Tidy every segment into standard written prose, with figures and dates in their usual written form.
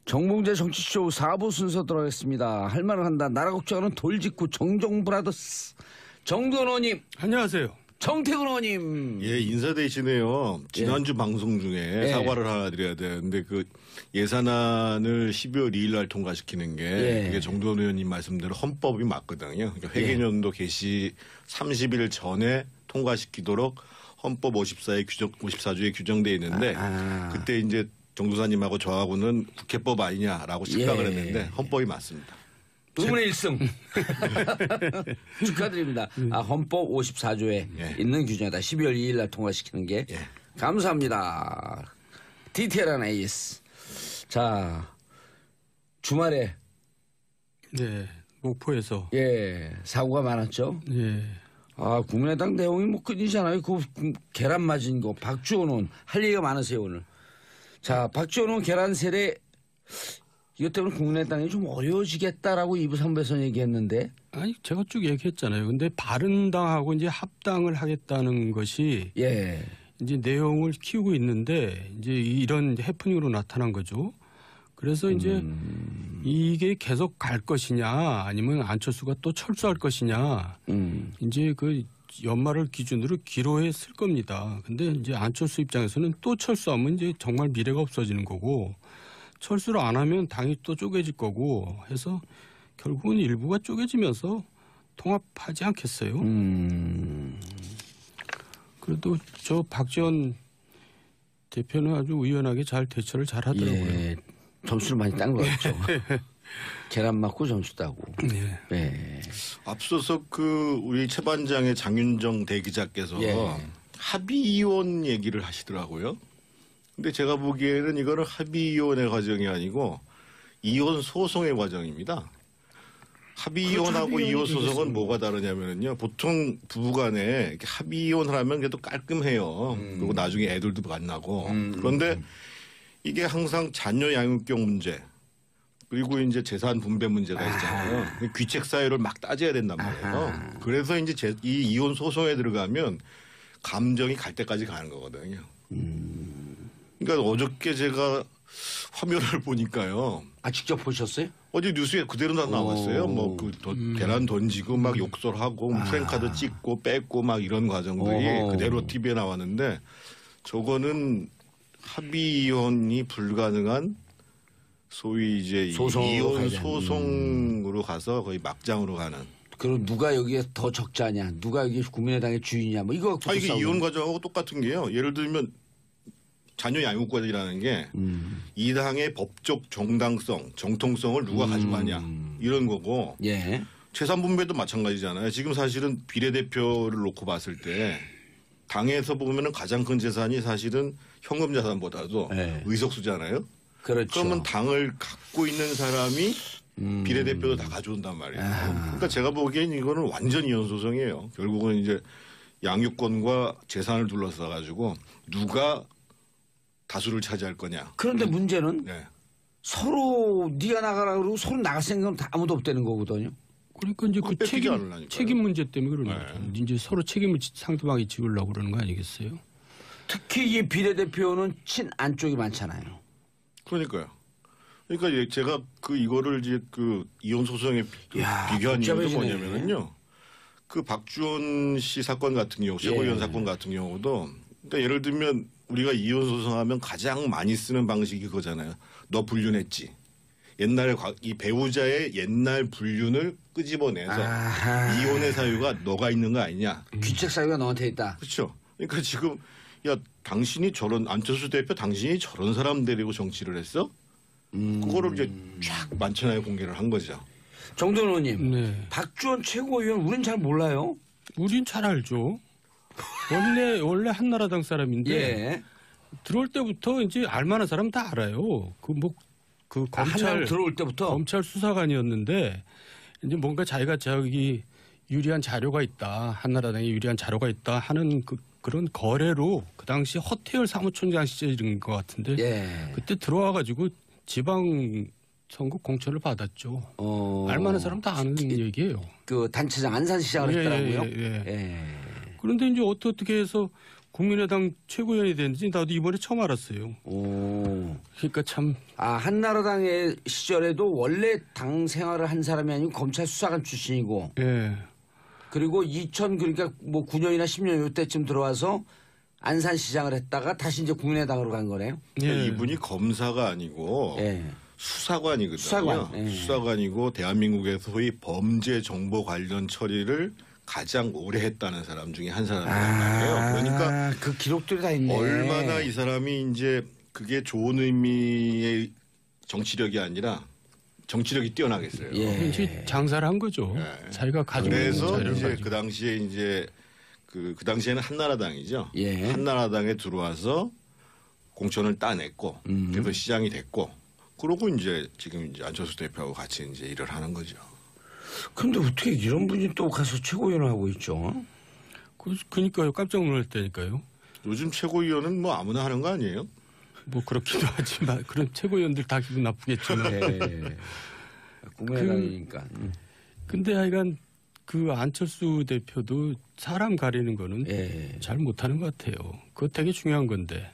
정봉재 정치쇼 4부 순서 들어가겠습니다. 할 말을 한다. 나라 걱정하는 돌직구 정종브라더스. 정두원 의원님. 안녕하세요. 정태근 의원님. 예, 인사되시네요. 지난주 방송 중에 사과를 하나 드려야 되는데 그 예산안을 12월 2일 날 통과시키는 게 그게 정두원 의원님 말씀대로 헌법이 맞거든요. 그러니까 회계년도 개시 30일 전에 통과시키도록 헌법 54조에 규정되어 있는데 그때 이제 정도사님하고 저하고는 국회법 아니냐라고 생각을 했는데 헌법이 맞습니다. 두 분의 1승. 축하드립니다. 헌법 54조에 있는 규정이다. 12월 2일 날 통과시키는 게. 감사합니다. 디테일한 AS. 자, 주말에. 네, 목포에서. 사고가 많았죠? 국민의당 내용이 뭐 끊이잖아요. 그 계란 맞은 거. 박주원 의원. 할 얘기가 많으세요, 오늘. 자, 박주원 의원 계란 세례. 이것 때문에 국민의당이 좀 어려워지겠다라고 2부 3부에서 얘기했는데. 아니, 제가 쭉 얘기했잖아요. 근데 바른당하고 이제 합당을 하겠다는 것이. 이제 내용을 키우고 있는데 이제 이런 해프닝으로 나타난 거죠. 그래서 이제 이게 계속 갈 것이냐 아니면 안철수가 또 철수할 것이냐. 이제 그 연말을 기준으로 기로에 쓸 겁니다. 근데 이제 안철수 입장에서는 또 철수하면 이제 정말 미래가 없어지는 거고 철수를 안 하면 당이 또 쪼개질 거고 해서 결국은 일부가 쪼개지면서 통합하지 않겠어요. 그래도 저 박지원 대표는 아주 의연하게 잘 대처를 잘 하더라고요. 점수를 많이 딴 것 같죠. 계란 맞고 점수 따고. 앞서서 그 우리 최반장의 장윤정 대기자께서 합의이혼 얘기를 하시더라고요. 근데 제가 보기에는 이거는 합의이혼의 과정이 아니고 이혼 소송의 과정입니다. 합의이혼하고 이혼 소송은 뭐가 다르냐면요. 보통 부부간에 이렇게 합의이혼을 하면 그래도 깔끔해요. 그리고 나중에 애들도 만나고. 그런데 이게 항상 자녀 양육경 문제 그리고 이제 재산 분배 문제가 있잖아요. 귀책 사유를 막 따져야 된단 말이에요. 그래서 이제 이 이혼 소송에 들어가면 감정이 갈 때까지 가는 거거든요. 그러니까 어저께 제가 화면을 보니까요. 직접 보셨어요? 어제 뉴스에 그대로 다 나왔어요. 뭐 그 계란 던지고 막 욕설하고 프랭카드 찍고 뺏고 막 이런 과정들이 그대로 TV에 나왔는데 저거는 합의이혼이 불가능한 소위 이제 이혼 소송으로 가서 거의 막장으로 가는. 그럼 누가 여기에 더 적자냐? 누가 여기 국민의당의 주인이냐? 뭐 이거 갖고 이게 이혼 과정하고 똑같은 게요. 예를 들면 자녀 양육권이라는 게 이 당의 법적 정당성, 정통성을 누가 가져가냐 이런 거고 재산 분배도 마찬가지잖아요. 지금 사실은 비례대표를 놓고 봤을 때 당에서 보면은 가장 큰 재산이 사실은 현금 자산보다도 의석수잖아요. 그렇죠. 그러면 당을 갖고 있는 사람이 비례대표도 다 가져온단 말이에요. 그러니까 제가 보기엔 이거는 완전 이혼 소송이에요. 결국은 이제 양육권과 재산을 둘러싸 가지고 누가 다수를 차지할 거냐. 그런데 문제는 서로 네가 나가라 그러고 서로 나갈 생각은 다 아무도 없다는 거거든요. 그러니까 이제 그 책임 문제 때문에 그러는 거죠. 이제 서로 책임을 상대방이 지으려고 그러는 거 아니겠어요? 특히 이 비례대표는 친안쪽이 많잖아요. 그러니까요. 그러니까 제가 이거를 이제 이혼 소송에 비교한 이유도 뭐냐면은요. 그 박주원 씨 사건 같은 경우, 최고위원 사건 같은 경우도 그러니까 예를 들면 우리가 이혼 소송하면 가장 많이 쓰는 방식이 그거잖아요. 너 불륜했지. 옛날에 이 배우자의 옛날 불륜을 끄집어내서 이혼의 사유가 너가 있는 거 아니냐. 귀책 사유가 너한테 있다. 그렇죠. 그러니까 지금 당신이 안철수 대표 당신이 저런 사람 데리고 정치를 했어? 그거를 이제 쫙 만천하에 공개를 한 거죠. 정두원 의원님. 박주원 최고위원 우린 잘 몰라요. 우린 잘 알죠. 원래 한나라당 사람인데 들어올 때부터 이제 알만한 사람 다 알아요. 검찰 들어올 때부터 검찰 수사관이었는데 이제 뭔가 자기가 유리한 자료가 있다, 한나라당에 유리한 자료가 있다 하는 그런 거래로 그 당시 허태열 사무총장 시절인 것 같은데 그때 들어와가지고 지방 선거 공천을 받았죠. 알만한 사람 다 아는 얘기예요. 그 단체장 안산시장을 했더라고요. 그런데 이제 어떻게 해서 국민의당 최고위원이 됐는지 나도 이번에 처음 알았어요. 오. 그러니까 참. 한나라당의 시절에도 원래 당 생활을 한 사람이 아니고 검찰 수사관 출신이고. 예. 그리고 2000 그러니까 뭐 9년이나 10년 요때쯤 들어와서 안산시장을 했다가 다시 이제 국민의당으로 간 거네요. 그러니까 이분이 검사가 아니고 예. 수사관이거든요. 수사관. 예. 수사관이고 대한민국에서 소위 범죄 정보 관련 처리를 가장 오래 했다는 사람 중에 한 사람이에요. 그러니까 그 기록들이 다 있네. 얼마나 이 사람이 이제 그게 좋은 의미의 정치력이 아니라 정치력이 뛰어나겠어요. 예. 장사를 한 거죠. 예. 자기가 가지고 있는 그래서 자료를 이제 가지고. 그 당시에 이제 그 당시에는 한나라당이죠. 예. 한나라당에 들어와서 공천을 따냈고 그래서 시장이 됐고 그러고 이제 지금 이제 안철수 대표하고 같이 이제 일을 하는 거죠. 근데 어떻게 이런 분이 또 가서 최고위원을 하고 있죠? 그러니까요. 깜짝 놀랐다니까요. 요즘 최고위원은 뭐 아무나 하는 거 아니에요? 뭐 그렇기도 하지만 그런 최고위원들 다 기분 나쁘겠지만. 네. 국민의당이니까. 근데 하여간 그 안철수 대표도 사람 가리는 거는 잘 못하는 것 같아요. 그거 되게 중요한 건데.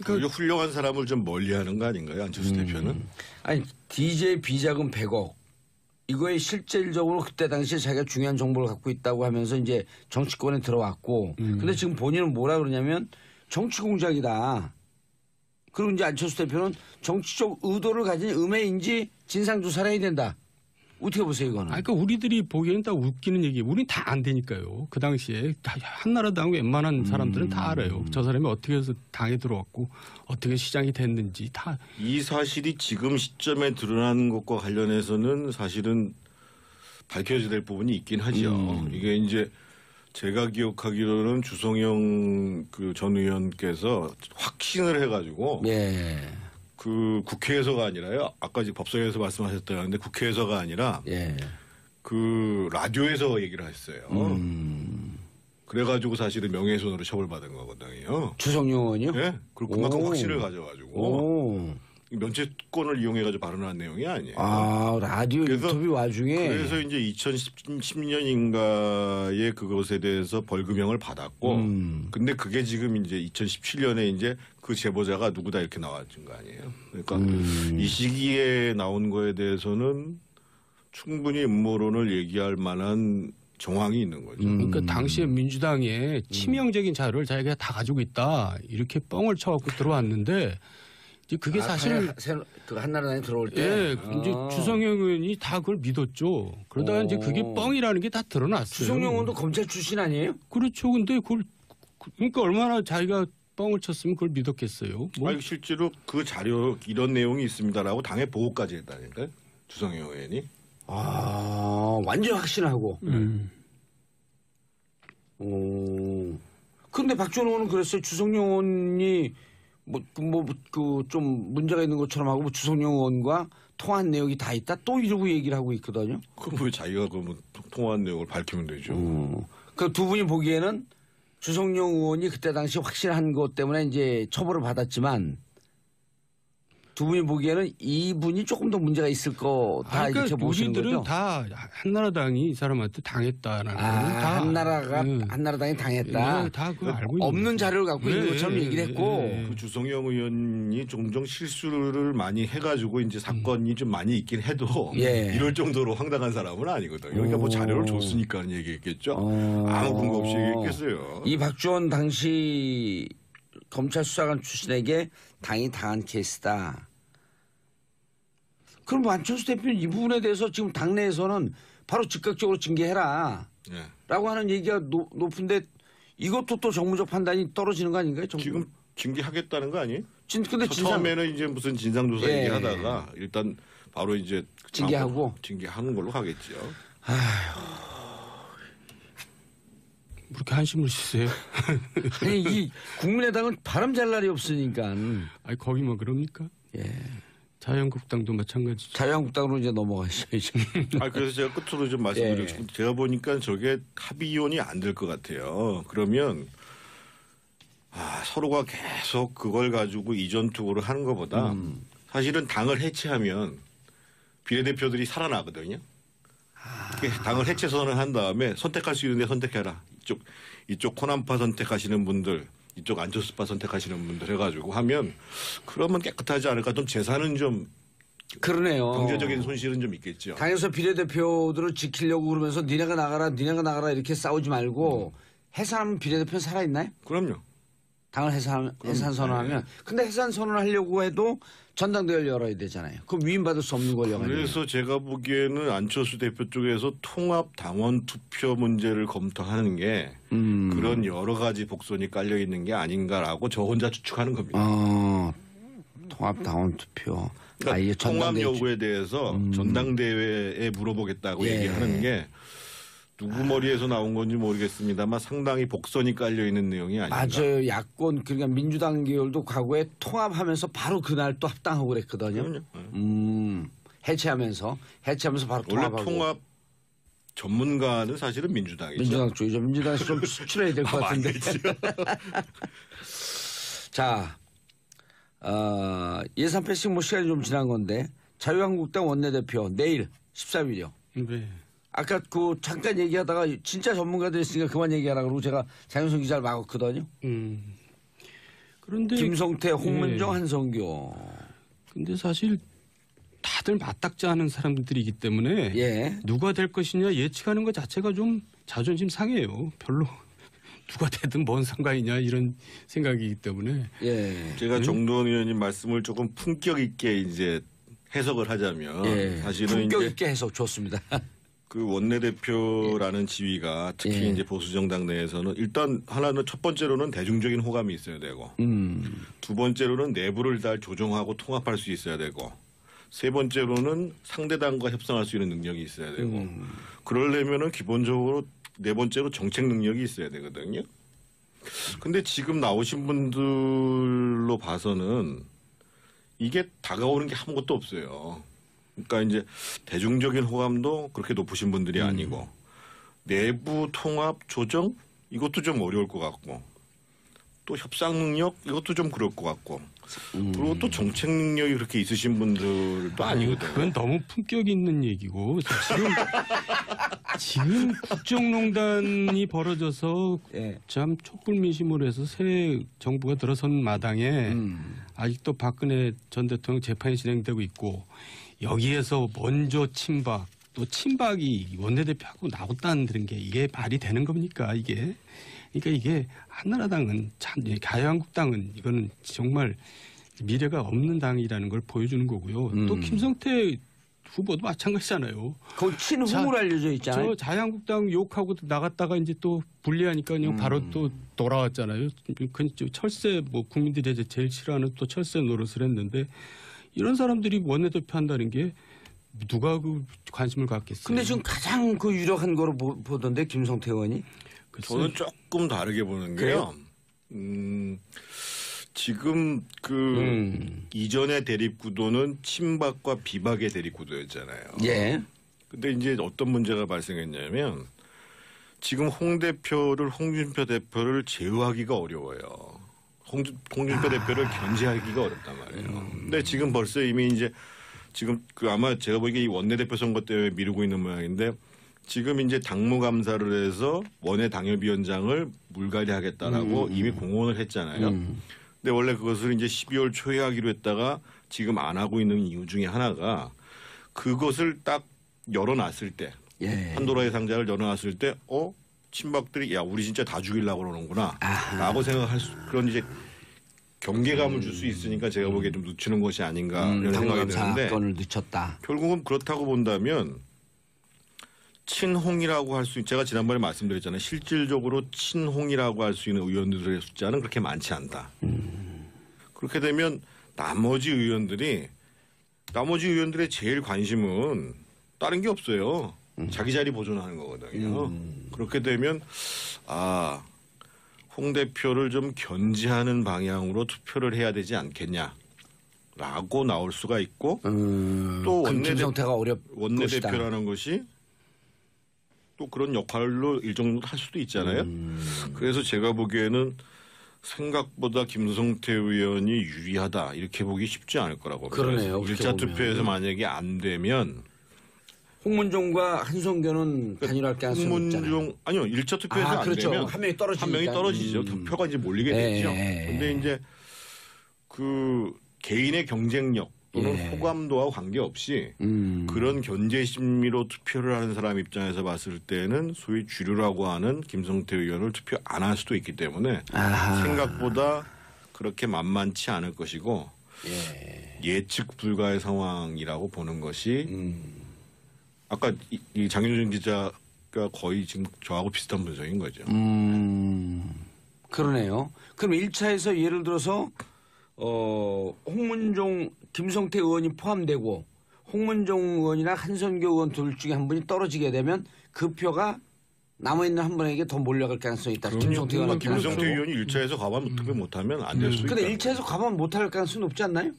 그러니까 훌륭한 사람을 좀 멀리하는 거 아닌가요, 안철수 대표는? 아니 DJ 비자금 100억 이거에 실질적으로 그때 당시에 자기가 중요한 정보를 갖고 있다고 하면서 이제 정치권에 들어왔고, 근데 지금 본인은 뭐라 그러냐면 정치 공작이다. 그리고 이제 안철수 대표는 정치적 의도를 가진 음해인지 진상조사를 해야 된다. 어떻게 보세요, 이거는? 그러니까 우리들이 보기에는 다 웃기는 얘기. 우린 다 안 되니까요. 그 당시에 한나라당 웬만한 사람들은 다 알아요. 저 사람이 어떻게 해서 당에 들어왔고 어떻게 시장이 됐는지 다. 이 사실이 지금 시점에 드러나는 것과 관련해서는 사실은 밝혀져야 될 부분이 있긴 하죠. 이게 이제 제가 기억하기로는 주성영 그 전 의원께서 확신을 해가지고 그 국회에서가 아니라요. 아까 지금 법사위에서 말씀하셨다는데 국회에서가 아니라 그 라디오에서 얘기를 했어요. 그래가지고 사실은 명예훼손으로 처벌받은 거거든요. 주성용 의원이요? 네. 그리고 그만큼 확신을 가져가지고 면책권을 이용해가지고 발언한 내용이 아니에요. 라디오 인터뷰 와중에. 그래서 이제 2010년인가에 그것에 대해서 벌금형을 받았고, 근데 그게 지금 이제 2017년에 이제 그 제보자가 누구다 이렇게 나왔던 거 아니에요. 그러니까 이 시기에 나온 거에 대해서는 충분히 음모론을 얘기할 만한 정황이 있는 거죠. 그러니까 당시에 민주당에 치명적인 자료를 자기가 다 가지고 있다 이렇게 뻥을 쳐갖고 들어왔는데. 그게 사실 그 한나라당에 들어올 때 이제 주성영 의원이 다 그걸 믿었죠. 그러다가 이제 그게 뻥이라는 게 다 드러났어요. 주성영 의원도 검찰 출신 아니에요? 그렇죠. 근데 그걸 그러니까 얼마나 자기가 뻥을 쳤으면 그걸 믿었겠어요. 뭐. 아니, 실제로 그 자료 이런 내용이 있습니다라고 당에 보고까지 했다니까요. 주성영 의원이. 완전 확신하고. 그런데 박지원 의원은 그랬어요. 주성영 의원이 좀 문제가 있는 것처럼 하고 주성영 의원과 통화한 내용이 다 있다 또 이러고 얘기를 하고 있거든요. 그럼 왜 자기가 그러면 통화한 내용을 밝히면 되죠. 그 두 분이 보기에는 주성영 의원이 그때 당시 확실한 것 때문에 이제 처벌을 받았지만 두 분이 보기에는 이분이 조금 더 문제가 있을 거다 그러니까 이렇게 보시는 거죠. 우리들은 다 한나라당이 이 사람한테 당했다라는 다 한나라당이 당했다. 다 그거 알고 있는 없는 자료를 갖고 있는 것처럼 얘기를 했고. 그 주성영 의원이 종종 실수를 많이 해가지고 이제 사건이 좀 많이 있긴 해도 이럴 정도로 황당한 사람은 아니거든요. 그러니까 뭐 자료를 줬으니까 얘기했겠죠. 아무 근거 없이 얘기했겠어요. 이 박지원 당시 검찰 수사관 출신에게 당이 당한 케이스다. 그럼 안철수 대표는 이 부분에 대해서 지금 당내에서는 바로 즉각적으로 징계해라. 라고 하는 얘기가 높은데 이것도 또 정무적 판단이 떨어지는 거 아닌가요? 지금 징계하겠다는 거 아니에요? 근데 처음에는 이제 무슨 진상조사 얘기하다가 일단 바로 이제 징계하는 걸로 가겠죠. 그렇게 한심을 쉬세요? 아니, 이 국민의당은 바람 잘 날이 없으니까. 아니 거기만 그럽니까? 자유한국당도 마찬가지죠. 자유한국당으로 이제 넘어가셔야죠. 그래서 제가 끝으로 좀 말씀드리고 싶은데 제가 보니까 저게 합의이혼이 안 될 것 같아요. 그러면 서로가 계속 그걸 가지고 이전투구를 하는 것보다 사실은 당을 해체하면 비례대표들이 살아나거든요. 당을 해체 선언을 한 다음에 선택할 수 있는데 선택해라. 이쪽 호남파 선택하시는 분들, 이쪽 안철수파 선택하시는 분들 해가지고 하면 그러면 깨끗하지 않을까. 좀 재산은 좀 그러네요. 경제적인 손실은 좀 있겠죠. 당에서 비례대표들을 지키려고 그러면서 니네가 나가라 이렇게 싸우지 말고 해산 비례대표는 살아있나요? 그럼요. 당을 해산 선언하면. 근데 해산 선언하려고 해도 전당대회를 열어야 되잖아요. 그럼 위임받을 수 없는 권력 아니에요. 그래서 제가 보기에는 안철수 대표 쪽에서 통합 당원 투표 문제를 검토하는 게 그런 여러 가지 복선이 깔려 있는 게 아닌가라고 저 혼자 추측하는 겁니다. 통합 당원 투표. 그러니까 통합 여부에 대해서 전당대회에 물어보겠다고 얘기하는 게 누구 머리에서 나온 건지 모르겠습니다만 상당히 복선이 깔려 있는 내용이 아닌가. 맞아요. 야권 그러니까 민주당 계열도 과거에 통합하면서 바로 그날 또 합당하고 그랬거든요. 해체하면서 바로 통합하고. 원래 통합 전문가는 사실은 민주당이죠. 민주당 쪽이죠. 민주당에서 좀 수출해야 될 것 같은데. 자, 예산 패싱 뭐 시간이 좀 지난 건데 자유한국당 원내대표 내일 13일이요. 네. 아까 그 잠깐 얘기하다가 진짜 전문가들 있으니까 그만 얘기하라 그러고 제가 장윤성 기자를 막았거든요. 그런데 김성태, 홍문정, 한성교. 근데 사실 다들 맞닥지 않은 사람들이기 때문에 누가 될 것이냐 예측하는 것 자체가 좀 자존심 상해요. 별로 누가 되든 뭔 상관이냐 이런 생각이기 때문에. 제가 정도원 의원님 말씀을 조금 품격 있게 이제 해석을 하자면 사실은 품격 있게 해석 좋습니다. 그 원내대표라는 지위가 특히 이제 보수정당 내에서는 일단 하나는 첫 번째로는 대중적인 호감이 있어야 되고 두 번째로는 내부를 잘 조정하고 통합할 수 있어야 되고 세 번째로는 상대당과 협상할 수 있는 능력이 있어야 되고 그러려면은 기본적으로 네 번째로 정책 능력이 있어야 되거든요. 근데 지금 나오신 분들로 봐서는 이게 다가오는 게 아무것도 없어요. 그러니까 이제 대중적인 호감도 그렇게 높으신 분들이 아니고 내부 통합 조정 이것도 좀 어려울 것 같고 또 협상 능력 이것도 좀 그럴 것 같고 그리고 또 정책 능력이 그렇게 있으신 분들도 아니거든요. 그건 너무 품격 있는 얘기고 지금 국정농단이 벌어져서 참 촛불민심으로 해서 새 정부가 들어선 마당에 아직도 박근혜 전 대통령 재판이 진행되고 있고 여기에서 먼저 친박 또 친박이 원내대표하고 나왔다는 게 이게 말이 되는 겁니까 이게. 그러니까 이게 한나라당은 참 자유한국당은 이거는 정말 미래가 없는 당이라는 걸 보여주는 거고요. 또 김성태 후보도 마찬가지잖아요. 거기 친후보로 알려져 있잖아요. 저 자유한국당 욕하고 나갔다가 이제 또 분리하니까 바로 또 돌아왔잖아요. 철새 뭐 국민들이 이제 제일 싫어하는 또 철새 노릇을 했는데 이런 사람들이 원내대표 한다는 게 누가 그 관심을 갖겠어요. 근데 지금 가장 그 유력한 거로 보던데 김성태 의원이. 저는 조금 다르게 보는 게요. 지금 그 이전의 대립구도는 친박과 비박의 대립구도였잖아요. 근데 이제 어떤 문제가 발생했냐면 지금 홍준표 대표를 제어하기가 어려워요. 홍준표 대표를 견제하기가 어렵단 말이에요. 근데 지금 벌써 이미 이제 지금 그 아마 제가 보기에 이 원내대표 선거 때문에 미루고 있는 모양인데 지금 이제 당무감사를 해서 원내 당협위원장을 물갈이하겠다라고 이미 공언을 했잖아요. 근데 원래 그것을 이제 12월 초에 하기로 했다가 지금 안 하고 있는 이유 중에 하나가 그것을 딱 열어놨을 때 판도라의 상자를 열어놨을 때 친박들이 야 우리 진짜 다 죽이려고 그러는구나 라고 생각할 그런 이제 경계감을 줄 수 있으니까 제가 보기에 좀 늦추는 것이 아닌가 이런 생각이 드는데 건을 늦췄다. 결국은 그렇다고 본다면 친홍이라고 할 수 제가 지난번에 말씀드렸잖아요. 실질적으로 친홍이라고 할 수 있는 의원들의 숫자는 그렇게 많지 않다. 그렇게 되면 나머지 의원들의 제일 관심은 다른 게 없어요. 자기 자리 보존하는 거거든요. 그렇게 되면 홍 대표를 좀 견제하는 방향으로 투표를 해야 되지 않겠냐라고 나올 수가 있고 또 원내대표라는 것이 또 그런 역할로 일정 정도 할 수도 있잖아요. 그래서 제가 보기에는 생각보다 김성태 의원이 유리하다 이렇게 보기 쉽지 않을 거라고 봅니다. 그러네요. 1차 투표에서 만약에 안 되면 홍문종과 한성교는 단일화할 가능성이 없잖아요. 아니요. 1차 투표에서 안 그렇죠. 되면 한 명이 떨어지니까. 한 명이 떨어지죠. 표가 이제 몰리게 되죠. 근데 이제 그 개인의 경쟁력 또는 호감도와 관계없이 그런 견제 심리로 투표를 하는 사람 입장에서 봤을 때는 소위 주류라고 하는 김성태 의원을 투표 안 할 수도 있기 때문에 생각보다 그렇게 만만치 않을 것이고 예측 불가의 상황이라고 보는 것이 아까 이 장윤정 기자가 거의 지금 저하고 비슷한 분석인 거죠. 그러네요. 그럼 1차에서 예를 들어서 홍문종, 김성태 의원이 포함되고 홍문종 의원이나 한선교 의원 둘 중에 한 분이 떨어지게 되면 그 표가 남아있는 한 분에게 더 몰려갈 가능성이 있다. 김성태 의원은 김성태 의원이 1차에서 과반 투표 못하면 안 될 수 있다. 근데 1차에서 과반 못할 가능성이 높지 않나요?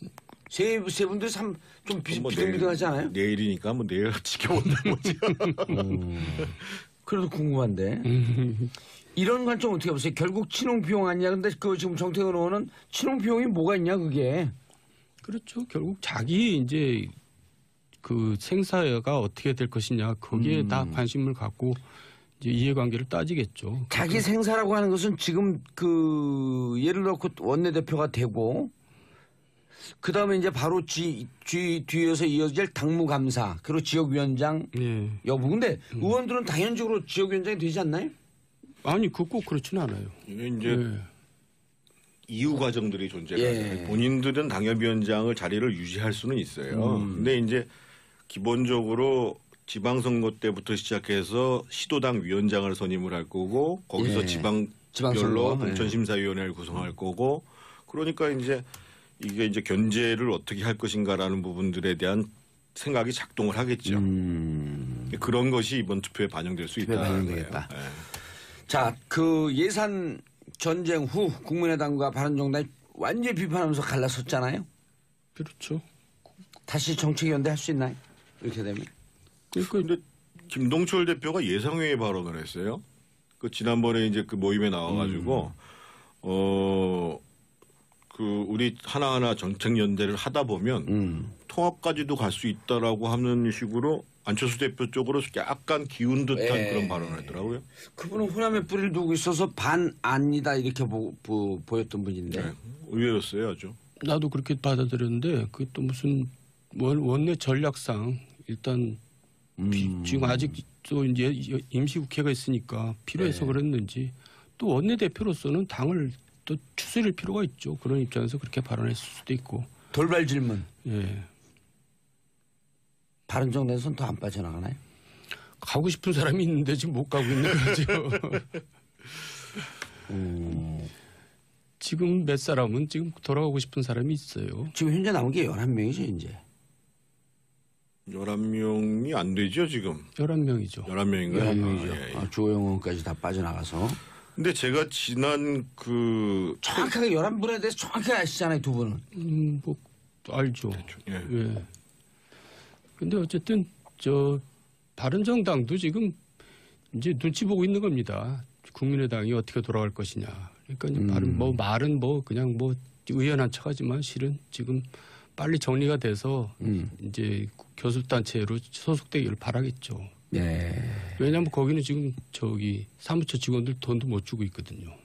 세 분들이 좀 비등비등하지 않아요? 내일이니까 뭐 내일 지켜본다는 거죠. 그래도 궁금한데. 이런 관점 어떻게 보세요? 결국 친홍 비용 아니냐? 근데 그 지금 정태근 의원은 친홍 비용이 뭐가 있냐 그게? 그렇죠. 결국 자기 이제 그 생사가 어떻게 될 것이냐 거기에 다 관심을 갖고 이제 이해관계를 따지겠죠. 자기 생사라고 하는 것은 지금 그 예를 들어 원내대표가 되고 그 다음에 이제 바로 뒤에서 이어질 당무감사 그리고 지역위원장 여부. 근데 의원들은 당연적으로 지역위원장이 되지 않나요? 아니, 그 꼭 그렇지는 않아요. 이게 이제 이후 과정들이 존재해요. 본인들은 당협위원장을 자리를 유지할 수는 있어요. 근데 이제 기본적으로 지방선거 때부터 시작해서 시도당 위원장을 선임을 할 거고 거기서 지방별로 공천심사위원회를 구성할 거고 그러니까 이제 이게 이제 견제를 어떻게 할 것인가라는 부분들에 대한 생각이 작동을 하겠죠. 그런 것이 이번 투표에 반영될 수 있다는 거예요. 자, 그 예산 전쟁 후 국민의당과 바른정당이 완전히 비판하면서 갈라섰잖아요. 그렇죠. 다시 정책연대 할 수 있나요? 이렇게 되면. 그런데 김동철 대표가 예상외의 발언을 했어요. 그 지난번에 이제 그 모임에 나와가지고 그 우리 하나하나 정책연대를 하다 보면 통합까지도 갈 수 있다라고 하는 식으로 안철수 대표 쪽으로 약간 기운 듯한 그런 발언을 했더라고요. 그분은 호남에 뿌리를 두고 있어서 반안이다 이렇게 보였던 분인데. 네, 의외였어요 아주. 나도 그렇게 받아들였는데 그게 또 무슨 원내 전략상 일단 지금 아직 또 이제 임시국회가 있으니까 필요해서 그랬는지 또 원내대표로서는 당을 또 추스릴 필요가 있죠. 그런 입장에서 그렇게 발언했을 수도 있고. 돌발 질문. 예. 바른정당에서는 더 안 빠져나가나요? 가고 싶은 사람이 있는데 지금 못 가고 있는 거죠. 지금 몇 사람은 지금 돌아가고 싶은 사람이 있어요. 지금 현재 남은 게 11명이죠, 이제. 11명이 안 되죠, 지금. 11명이죠. 11명인가요? 11명이죠. 주호영 의원까지 다 빠져나가서. 근데 제가 지난 정확하게 11분에 대해서 정확하게 아시잖아요, 두 분은. 뭐 알죠. 예. 예. 근데 어쨌든 바른정당도 지금 이제 눈치 보고 있는 겁니다. 국민의당이 어떻게 돌아갈 것이냐. 그러니까 말은 그냥 의연한 척하지만 실은 지금 빨리 정리가 돼서 이제 교섭단체로 소속되기를 바라겠죠. 네. 왜냐하면 거기는 지금 사무처 직원들 돈도 못 주고 있거든요.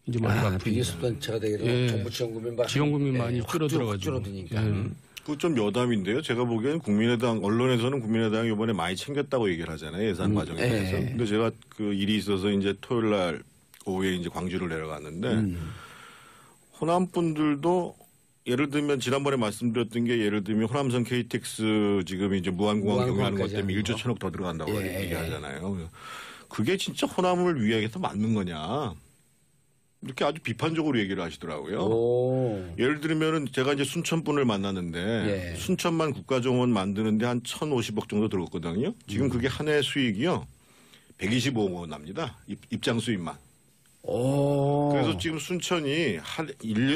이제 많이 바쁘니까. 비교섭단체가 되게 정부 지원금이 많이 줄어들어가지고. 그 좀 여담인데요. 제가 보기에는 국민의당 언론에서는 국민의당이 이번에 많이 챙겼다고 얘기를 하잖아요. 예산 과정에 대해서. 근데 제가 그 일이 있어서 이제 토요일 날 오후에 이제 광주를 내려갔는데 호남 분들도 예를 들면 지난번에 말씀드렸던 게 예를 들면 호남선 KTX 지금 이제 무한공항 경유하는 것 때문에 1조 1천억 더 들어간다고 얘기하잖아요. 그게 진짜 호남을 위해서 맞는 거냐. 이렇게 아주 비판적으로 얘기를 하시더라고요. 예를 들면은 제가 이제 순천분을 만났는데 순천만 국가정원 만드는데 한 1,050억 정도 들었거든요. 지금 그게 한 해 수익이요. 125억 원 납니다. 입장 수입만. 그래서 지금 순천이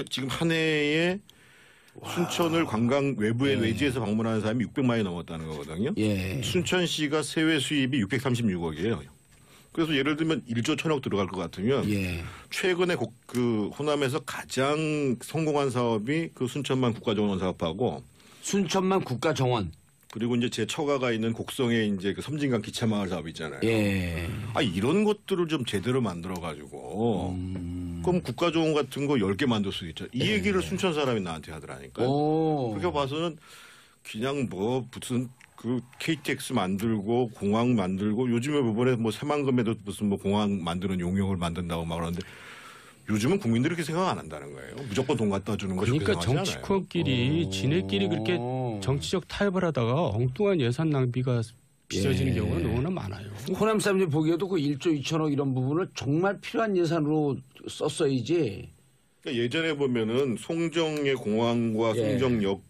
지금 한 해에 순천을 관광 외지에서 방문하는 사람이 600만이 넘었다는 거거든요. 순천시가 세외 수입이 636억이에요. 그래서 예를 들면 1조 1천억 들어갈 것 같으면 최근에 그 호남에서 가장 성공한 사업이 그 순천만 국가정원 사업하고 순천만 국가정원 그리고 이제 제 처가가 있는 곡성에 이제 그 섬진강 기차마을 사업 있잖아요. 예. 이런 것들을 좀 제대로 만들어 가지고 그럼 국가조언 같은 거 10개 만들 수 있죠. 이 얘기를 순천 사람이 나한테 하더라니까요. 그렇게 봐서는 그냥 뭐 무슨 그 KTX 만들고 공항 만들고 요즘에 이번에 뭐 새만금에도 무슨 뭐 공항 만드는 용역을 만든다고 막 그러는데 요즘은 국민들이 그렇게 생각 안 한다는 거예요. 무조건 돈 갖다 주는 거 그러니까 정치권끼리 지네끼리 그렇게 정치적 타협을 하다가 엉뚱한 예산 낭비가 빚어지는 경우가 너무나 많아요. 호남 사람들이 보기에도 그 1조 2천억 이런 부분을 정말 필요한 예산으로 썼어야지. 그러니까 예전에 보면은 송정의 공항과 송정역이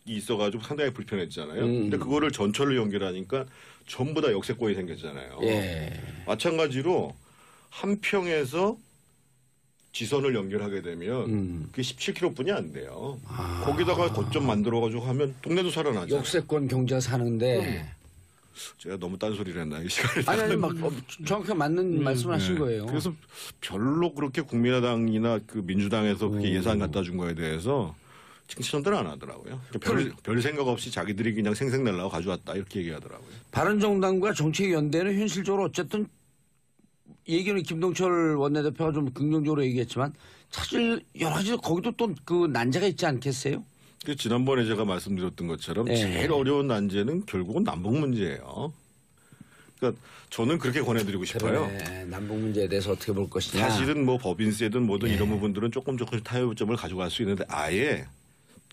있어가지고 상당히 불편했잖아요. 근데 그거를 전철로 연결하니까 전부 다 역세권이 생겼잖아요. 마찬가지로 한평에서 지선을 연결하게 되면 그게 17km뿐이 안 돼요. 거기다가 거점 만들어가지고 하면 동네도 살아나죠. 역세권 경제가 사는데. 제가 너무 딴소리를 했나 이 시간에. 아니 막 정확히 맞는 말씀하신 거예요. 그래서 별로 그렇게 국민의당이나 그 민주당에서 그렇게 예산 갖다 준 거에 대해서 칭찬들 안 하더라고요. 별 생각 없이 자기들이 그냥 생색내려고 가져왔다 이렇게 얘기하더라고요. 바른정당과 정책연대는 현실적으로 어쨌든 얘기는 김동철 원내대표가 좀 긍정적으로 얘기했지만 사실 여러 가지 거기도 또 그 난제가 있지 않겠어요? 지난번에 제가 말씀드렸던 것처럼 제일 어려운 난제는 결국은 남북 문제예요. 그러니까 저는 그렇게 권해드리고 싶어요. 그래, 남북 문제에 대해서 어떻게 볼 것이냐. 사실은 뭐 법인세든 뭐든 이런 부분들은 조금 타협점을 가져갈 수 있는데 아예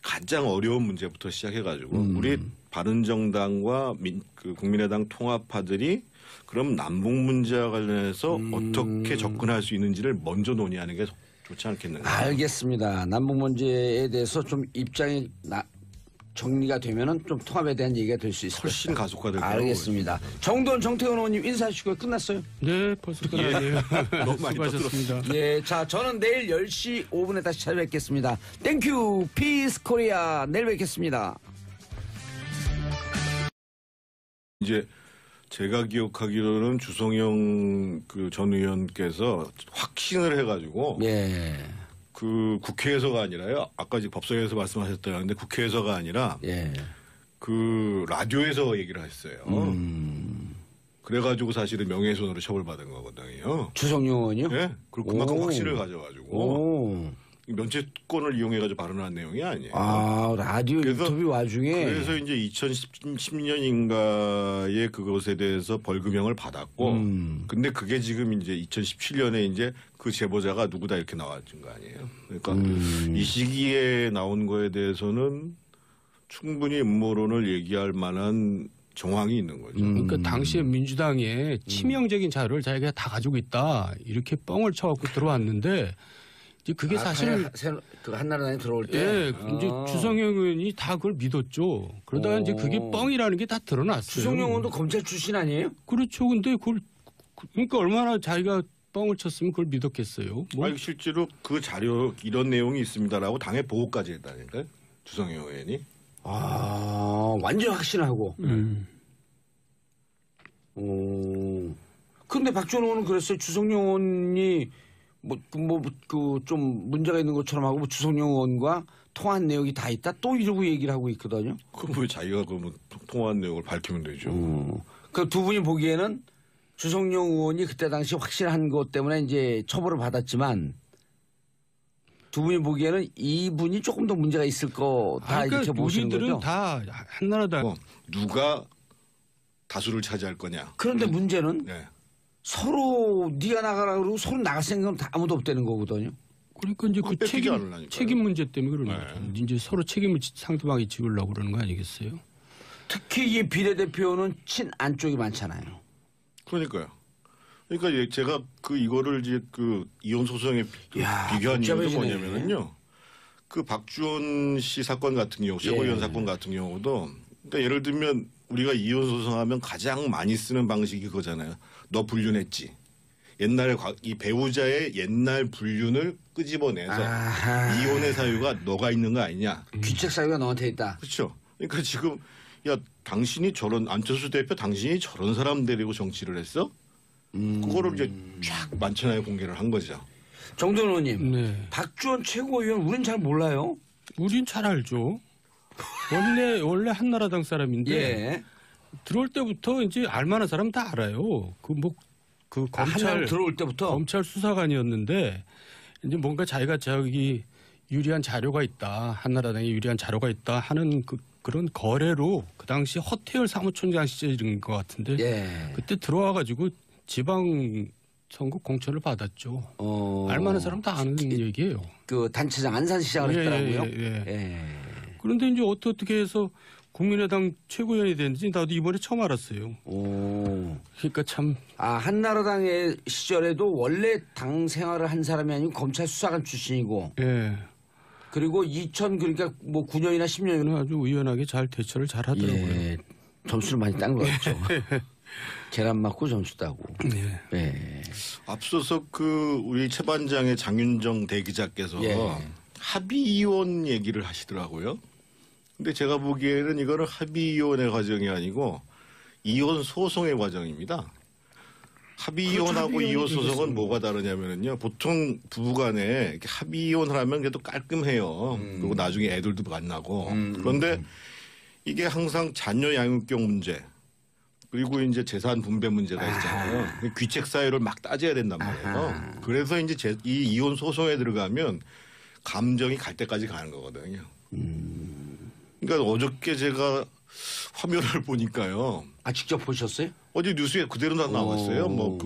가장 어려운 문제부터 시작해가지고 우리 바른정당과 그 국민의당 통합파들이 그럼 남북 문제와 관련해서 어떻게 접근할 수 있는지를 먼저 논의하는 게 좋지 않겠는가. 알겠습니다. 남북 문제에 대해서 좀 입장이 정리가 되면은 좀 통합에 대한 얘기가 될 수 있을 것 훨씬 가속화될 거라고. 알겠습니다. 정돈 정태근 의원님 인사하시고 끝났어요? 네, 벌써 끝났네요. 너무 많이 수고하셨습니다. 예, 자, 저는 내일 10시 5분에 다시 찾아뵙겠습니다. 땡큐 피스 코리아 내일 뵙겠습니다. 이제 제가 기억하기로는 주성영 그 전 의원께서 확신을 해가지고 그 국회에서가 아니라요. 아까 지금 법사위에서 말씀하셨다는데 국회에서가 아니라 그 라디오에서 얘기를 했어요. 그래가지고 사실은 명예훼손으로 처벌받은 거거든요. 주성영 의원이요? 네. 그리고 그만큼 확신을 가져가지고 면책권을 이용해가지고 발언한 내용이 아니에요. 라디오 인터뷰 와중에. 그래서 이제 2010년인가에 그것에 대해서 벌금형을 받았고, 근데 그게 지금 이제 2017년에 이제 그 제보자가 누구다 이렇게 나왔던 거 아니에요. 그러니까 이 시기에 나온 거에 대해서는 충분히 음모론을 얘기할 만한 정황이 있는 거죠. 그러니까 당시에 민주당에 치명적인 자료를 자기가 다 가지고 있다 이렇게 뻥을 쳐갖고 들어왔는데. 이제 그게 사실은 그 한나라당에 들어올 때, 이제 주성영 의원이 다 그걸 믿었죠. 그러다가 이제 그게 뻥이라는 게 다 드러났어요. 주성영 의원도 검찰 출신 아니에요? 그렇죠. 근데 그러니까 얼마나 자기가 뻥을 쳤으면 그걸 믿었겠어요. 아니, 실제로 그 자료 이런 내용이 있습니다라고 당에 보고까지 했다니까요. 주성영 의원이. 완전 확신하고. 그런데 박지원 의원은 그랬어요. 주성영 의원이 좀 문제가 있는 것처럼 하고 주성영 의원과 통화한 내용이 다 있다 또 이러고 얘기를 하고 있거든요. 그럼 왜 자기가 그러면 통화한 내용을 밝히면 되죠. 그 두 분이 보기에는 주성영 의원이 그때 당시 확실한 것 때문에 이제 처벌을 받았지만 두 분이 보기에는 이분이 조금 더 문제가 있을 거다 그러니까 이렇게 보시는 거죠. 우리들은 다 한나라당. 누가 다수를 차지할 거냐. 그런데 문제는 서로 네가 나가라 그러고 서로 나갈 생각은 아무도 없다는 거거든요. 그러니까 이제 그 책임 문제 때문에 그러는 거죠. 이제 서로 책임을 상대방이 지우려고 그러는 거 아니겠어요? 특히 이 비례대표는 친안쪽이 많잖아요. 그러니까요. 그러니까 제가 이거를 이제 이혼 소송에 비교한 이유도 뭐냐면은요. 그 박주원 씨 사건 같은 경우, 최고위원 사건 같은 경우도 그러니까 예를 들면 우리가 이혼 소송하면 가장 많이 쓰는 방식이 그거잖아요. 너 불륜했지. 옛날에 이 배우자의 옛날 불륜을 끄집어내서 이혼의 사유가 너가 있는 거 아니냐. 귀책 사유가 너한테 있다. 그렇죠. 그러니까 지금 당신이 안철수 대표 당신이 저런 사람 데리고 정치를 했어? 그거를 이제 쫙 만천하에 공개를 한 거죠. 정돈 의원님, 박주원 최고위원 우린 잘 몰라요. 우린 잘 알죠. 원래 한나라당 사람인데 예. 들어올 때부터 이제 알만한 사람 다 알아요. 검찰 들어올 때부터 검찰 수사관이었는데 이제 뭔가 자기가 저기 유리한 자료가 있다, 한나라당에 유리한 자료가 있다 하는 그런 거래로 그 당시 허태열 사무총장 시절인 것 같은데 예. 그때 들어와가지고 지방 선거 공천을 받았죠. 알만한 사람 다 아는 얘기예요. 그 단체장 안산시장을 했더라고요. 예. 그런데 이제 어떻게 해서 국민의당 최고위원이 됐는지 나도 이번에 처음 알았어요. 그러니까 참. 한나라당의 시절에도 원래 당 생활을 한 사람이 아니고 검찰 수사관 출신이고. 예. 그리고 9년이나 10년이나 아주 우연하게 잘 대처를 잘 하더라고요. 예. 점수를 많이 딴 것 같죠. 계란 맞고 점수 따고. 예. 예. 앞서서 우리 최반장의 장윤정 대기자께서 합의이혼 얘기를 하시더라고요. 근데 제가 보기에는 이거는 합의이혼의 과정이 아니고 이혼 소송의 과정입니다. 합의이혼하고 이혼 소송은 뭐가 다르냐면요. 보통 부부간에 이렇게 합의이혼을 하면 그래도 깔끔해요. 그리고 나중에 애들도 만나고. 그런데 이게 항상 자녀 양육경 문제 그리고 이제 재산 분배 문제가 있잖아요. 귀책 사유를 막 따져야 된단 말이에요. 그래서 이제 이 이혼 소송에 들어가면 감정이 갈 때까지 가는 거거든요. 그러니까 어저께 제가 화면을 보니까요. 직접 보셨어요? 어제 뉴스에 그대로 다 나왔어요.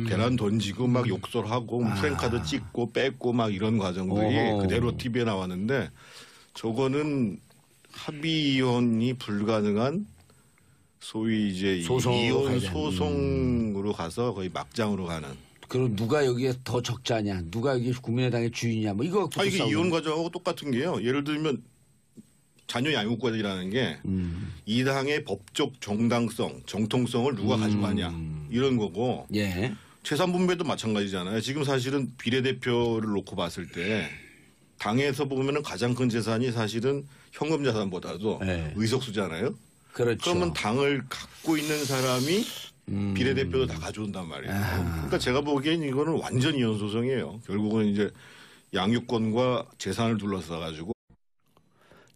계란 던지고 막 욕설하고 프랭카드 찍고 뺏고 막 이런 과정들이 그대로 TV에 나왔는데 저거는 합의 이혼이 불가능한 소위 이제 이혼 소송으로 가서 거의 막장으로 가는. 그럼 누가 여기에 더 적자냐? 누가 여기 국민의당의 주인이냐? 뭐 이거 갖고 이게 이혼 과정하고 똑같은 게요. 예를 들면 자녀 양육권이라는 게 이 당의 법적 정당성, 정통성을 누가 가져가냐 이런 거고 예. 재산 분배도 마찬가지잖아요. 지금 사실은 비례대표를 놓고 봤을 때 당에서 보면은 가장 큰 재산이 사실은 현금 자산보다도 의석수잖아요. 그렇죠. 그러면 당을 갖고 있는 사람이 비례대표도 다 가져온단 말이에요. 그러니까 제가 보기엔 이거는 완전 이혼 소송이에요. 결국은 이제 양육권과 재산을 둘러싸 가지고.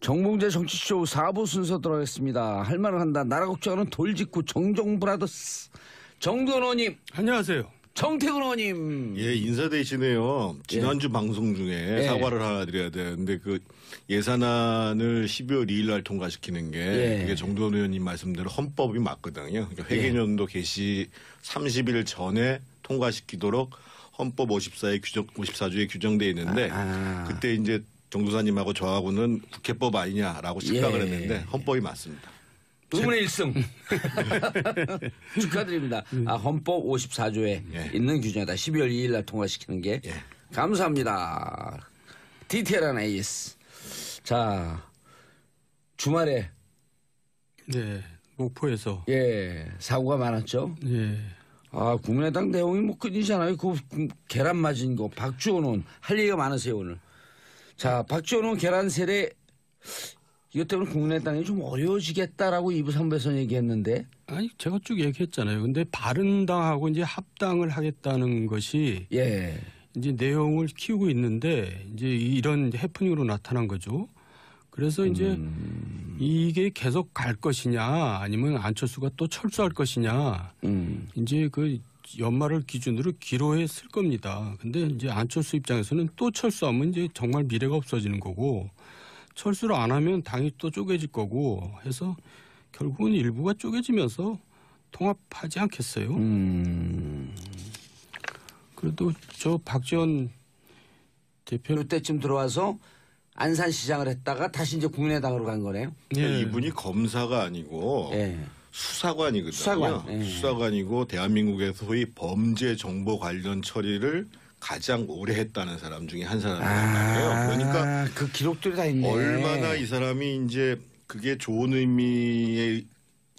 정봉재 정치쇼 4부 순서 들어가겠습니다. 할 말을 한다. 나라 걱정하는 돌직구 정종브라더스 정두원 의원님. 안녕하세요. 정태근 의원님. 예, 인사되시네요. 지난주 방송 중에 사과를 하나 드려야 되는데 예산안을 12월 2일 날 통과시키는 게 그게 정두원 의원님 말씀대로 헌법이 맞거든요. 그러니까 회계년도 개시 30일 전에 통과시키도록 헌법 54조에 규정돼 있는데 그때 이제 정도사님하고 저하고는 국회법 아니냐라고 생각을 했는데 헌법이 맞습니다. 의문의 1승. 축하드립니다. 헌법 54조에 있는 규정이다. 12월 2일 날 통과시키는 게. 감사합니다. 디테일한 AS. 자, 주말에. 네, 목포에서. 사고가 많았죠. 국민의당 내용이 끊이잖아요. 계란 맞은 거. 박주원 의원. 할 얘기가 많으세요, 오늘. 자, 박주원 의원 계란 세례. 이것 때문에 국민의당이 좀 어려워지겠다라고 2부 3부에서 얘기했는데. 아니, 제가 쭉 얘기했잖아요. 근데 바른당하고 이제 합당을 하겠다는 것이 이제 내용을 키우고 있는데 이제 이런 해프닝으로 나타난 거죠. 그래서 이제 이게 계속 갈 것이냐 아니면 안철수가 또 철수할 것이냐 이제 연말을 기준으로 기로했을 겁니다. 근데 이제 안철수 입장에서는 또 철수하면 이제 정말 미래가 없어지는 거고 철수를 안 하면 당이 또 쪼개질 거고 해서 결국은 일부가 쪼개지면서 통합하지 않겠어요. 그래도 저 박지원 대표 때쯤 들어와서 안산시장을 했다가 다시 이제 국민의당으로 간 거네요. 이분이 검사가 아니고 수사관이거든요. 수사관이고 대한민국에서 소위 범죄 정보 관련 처리를 가장 오래 했다는 사람 중에 한 사람이에요. 그러니까 그 기록들이 다 있네. 얼마나 이 사람이 이제 그게 좋은 의미의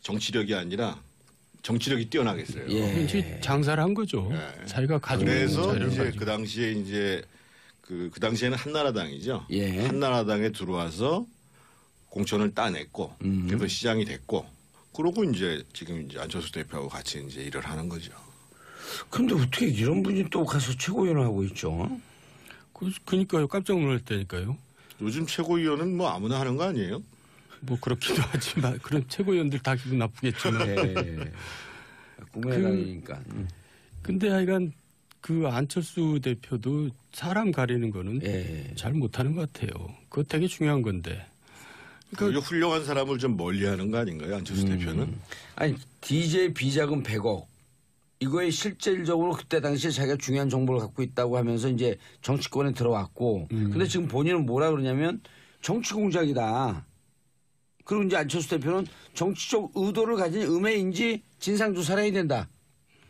정치력이 아니라 정치력이 뛰어나겠어요. 이제 장사를 한 거죠. 자기가 가지고 있는 그래서 자료를 이제 가지고. 그 당시에 이제 그 당시에는 한나라당이죠. 한나라당에 들어와서 공천을 따냈고 그래서 시장이 됐고 그러고 이제 지금 이제 안철수 대표하고 같이 이제 일을 하는 거죠. 그런데 어떻게 이런 분이 또 가서 최고위원을 하고 있죠? 그러니까요. 깜짝 놀랄 때니까요. 요즘 최고위원은 뭐 아무나 하는 거 아니에요? 뭐 그렇기도 하지만 그런 최고위원들 다 기분 나쁘겠지만. 네. 국민의당이니까. 근데 하여간 그 안철수 대표도 사람 가리는 거는 잘 못하는 것 같아요. 그거 되게 중요한 건데. 그러니까 훌륭한 사람을 좀 멀리하는 거 아닌가요, 안철수 대표는? 아니 DJ 비자금 100억 이거에 실질적으로 그때 당시에 자기가 중요한 정보를 갖고 있다고 하면서 이제 정치권에 들어왔고, 근데 지금 본인은 뭐라 그러냐면 정치 공작이다. 그리고 이제 안철수 대표는 정치적 의도를 가진 음해인지 진상조사를 해야 된다.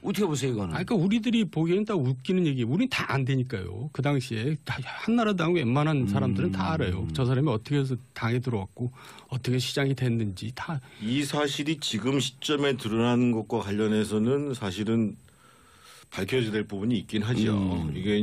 어떻게 보세요, 이거는? 그러니까 우리들이 보기에는 다 웃기는 얘기. 우린 다 안 되니까요. 그 당시에 한나라당 웬만한 사람들은 다 알아요. 저 사람이 어떻게 해서 당에 들어왔고 어떻게 시장이 됐는지 다. 이 사실이 지금 시점에 드러나는 것과 관련해서는 사실은 밝혀져야 될 부분이 있긴 하죠. 이게